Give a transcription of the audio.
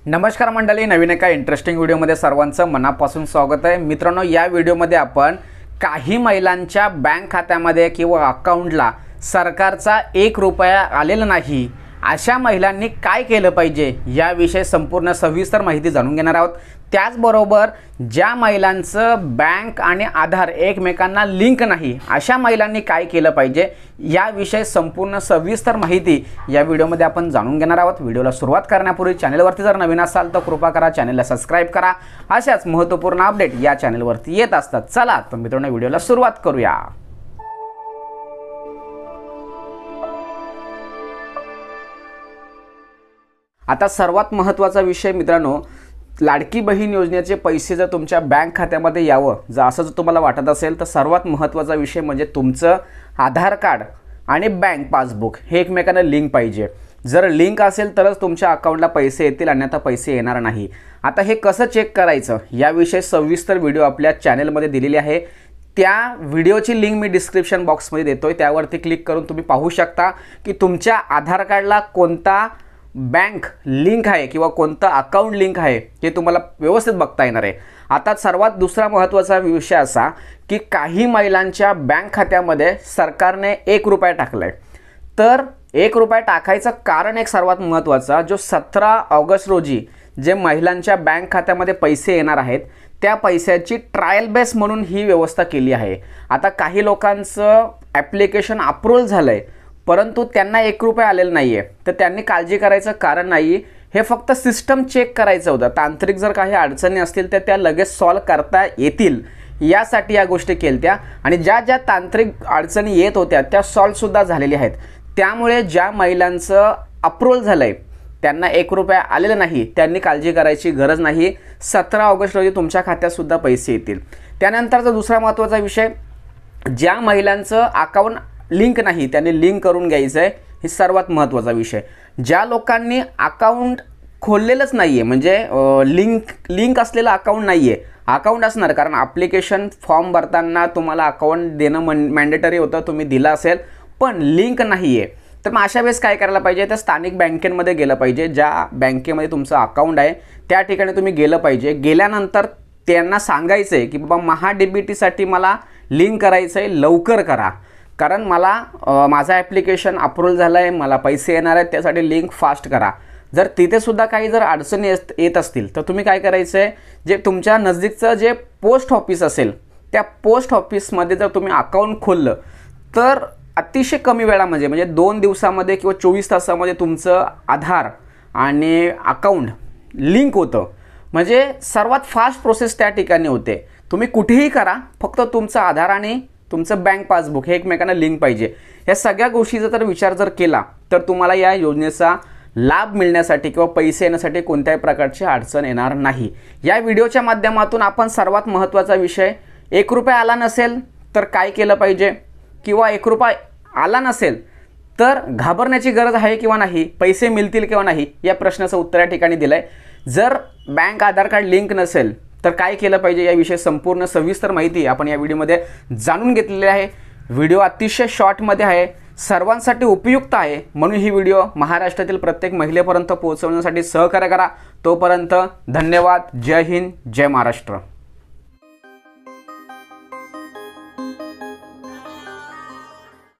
नमस्कार मंडळी, नवीन एका इंटरेस्टिंग व्हिडिओमध्ये सर्वांचं मनापासून स्वागत आहे। मित्रांनो, या व्हिडिओमध्ये आपण काही महिलांच्या बँक खात्यामध्ये किंवा अकाउंटला सरकारचा 1 रुपया आलेला नाही, अशा महिलांनी काय केलं पाहिजे याविषयी संपूर्ण सविस्तर माहिती जाणून घेणार आहोत। त्याचबरोबर ज्या महिलांचं बँक आणि आधार एकमेकांना लिंक नाही, अशा महिलांनी काय केलं पाहिजे याविषयी संपूर्ण सविस्तर माहिती या व्हिडिओमध्ये आपण जाणून घेणार आहोत। व्हिडिओला सुरुवात करण्यापूर्वी चॅनलवरती जर नवीन असाल तर कृपा करा चॅनलला सबस्क्राइब करा। अशाच महत्त्वपूर्ण अपडेट या चॅनलवरती येत असतात। चला तर मित्रांनो, व्हिडिओला सुरुवात करूया। आता सर्वात महत्त्वाचा विषय मित्रांनो, लाडकी बहीण योजनेचे पैसे जर तुमच्या बँक खात्यामध्ये यावं जर असं जर तुम्हाला वाटत असेल तर सर्वात महत्त्वाचा विषय म्हणजे तुमचं आधार कार्ड आणि बँक पासबुक हे एकमेकांना लिंक पाहिजे। जर लिंक असेल तरच तुमच्या अकाउंटला पैसे येतील, अन्यथा पैसे येणार नाही। आता हे कसं चेक करायचं याविषयी सविस्तर व्हिडिओ आपल्या चॅनलमध्ये दिलेली आहे। त्या व्हिडिओची लिंक मी डिस्क्रिप्शन बॉक्समध्ये देतोय, त्यावरती क्लिक करून तुम्ही पाहू शकता की तुमच्या आधार कार्डला कोणता बँक लिंक आहे किंवा कोणतं अकाउंट लिंक आहे हे तुम्हाला व्यवस्थित बघता येणार आहे। आता सर्वात दुसरा महत्त्वाचा विषय असा की काही महिलांच्या बँक खात्यामध्ये सरकारने 1 रुपया टाकलाय, तर 1 रुपया टाकायचं कारण एक सर्वात महत्त्वाचा, जो 17 ऑगस्ट रोजी जे महिलांच्या बँक खात्यामध्ये पैसे येणार आहेत त्या पैशाची ट्रायल बेस म्हणून ही व्यवस्था केली आहे। आता काही लोकांचं ॲप्लिकेशन अप्रूव्हल झालंय परंतु त्यांना 1 रुपया आलेला नाही आहे, तर त्यांनी काळजी करायचं कारण नाही। हे फक्त सिस्टम चेक करायचं होतं। तांत्रिक जर काही अडचणी असतील तर त्या लगेच सॉल्व्ह करता येतील यासाठी या गोष्टी केल्या आणि ज्या ज्या तांत्रिक अडचणी येत होत्या त्या सॉल्व्हसुद्धा झालेल्या आहेत। त्यामुळे ज्या महिलांचं अप्रूव्हल झालं आहे त्यांना 1 रुपया आलेला नाही, त्यांनी काळजी करायची गरज नाही। 17 ऑगस्ट रोजी तुमच्या खात्यातसुद्धा पैसे येतील। त्यानंतरचा दुसरा महत्त्वाचा विषय, ज्या महिलांचं अकाउंट लिंक नाही त्यांनी लिंक करून घ्यायचं आहे, हे सर्वात महत्त्वाचा विषय। ज्या लोकांनी अकाउंट खोललेलंच नाही आहे, म्हणजे लिंक असलेलं अकाउंट नाही आहे, अकाउंट असणार कारण ॲप्लिकेशन फॉर्म भरताना तुम्हाला अकाउंट देणं मॅन्डेटरी होतं, तुम्ही दिलं असेल, पण लिंक नाही आहे, तर मग अशा वेळेस काय करायला पाहिजे, तर स्थानिक बँकेमध्ये गेलं पाहिजे। ज्या बँकेमध्ये तुमचं अकाउंट आहे त्या ठिकाणी तुम्ही गेलं पाहिजे। गेल्यानंतर त्यांना सांगायचं आहे की बाबा महा-DBTसाठी मला लिंक करायचं आहे, लवकर करा, कारण मला माझा ॲप्लिकेशन अप्रूव्हल झालं आहे, मला पैसे येणार आहेत, त्यासाठी लिंक फास्ट करा। जर तिथे सुद्धा काही जर अडचणी येत असतील तर तुम्ही काय करायचं आहे, जे तुमच्या नजदीकचं जे पोस्ट ऑफिस असेल त्या पोस्ट ऑफिसमध्ये जर तुम्ही अकाउंट खोललं तर अतिशय कमी वेळामध्ये म्हणजे 2 दिवसामध्ये किंवा 24 तासामध्ये तुमचं आधार आणि अकाउंट लिंक होतं। म्हणजे सर्वात फास्ट प्रोसेस त्या ठिकाणी होते। तुम्ही कुठेही करा, फक्त तुमचं आधार आणि तुमचं बँक पासबुक हे एकमेकांना लिंक पाहिजे। या सगळ्या गोष्टीचा जर विचार जर केला तर तुम्हाला या योजनेचा लाभ मिळण्यासाठी किंवा पैसे येण्यासाठी कोणत्याही प्रकारची अडचण येणार नाही। या व्हिडिओच्या माध्यमातून आपण सर्वात महत्त्वाचा विषय, 1 रुपया आला नसेल तर काय केलं पाहिजे किंवा 1 रुपया आला नसेल तर घाबरण्याची गरज आहे किंवा नाही, पैसे मिळतील किंवा नाही या प्रश्नाचं उत्तर या ठिकाणी दिलं आहे। जर बँक आधार कार्ड लिंक नसेल तर काय केलं पाहिजे याविषयी संपूर्ण सविस्तर माहिती आपण या व्हिडिओमध्ये जाणून घेतलेली आहे। व्हिडिओ अतिशय शॉर्टमध्ये आहे, सर्वांसाठी उपयुक्त आहे, म्हणून ही व्हिडिओ महाराष्ट्रातील प्रत्येक महिलेपर्यंत पोहोचवण्यासाठी सहकार्य करा। तोपर्यंत धन्यवाद। जय हिंद, जय महाराष्ट्र।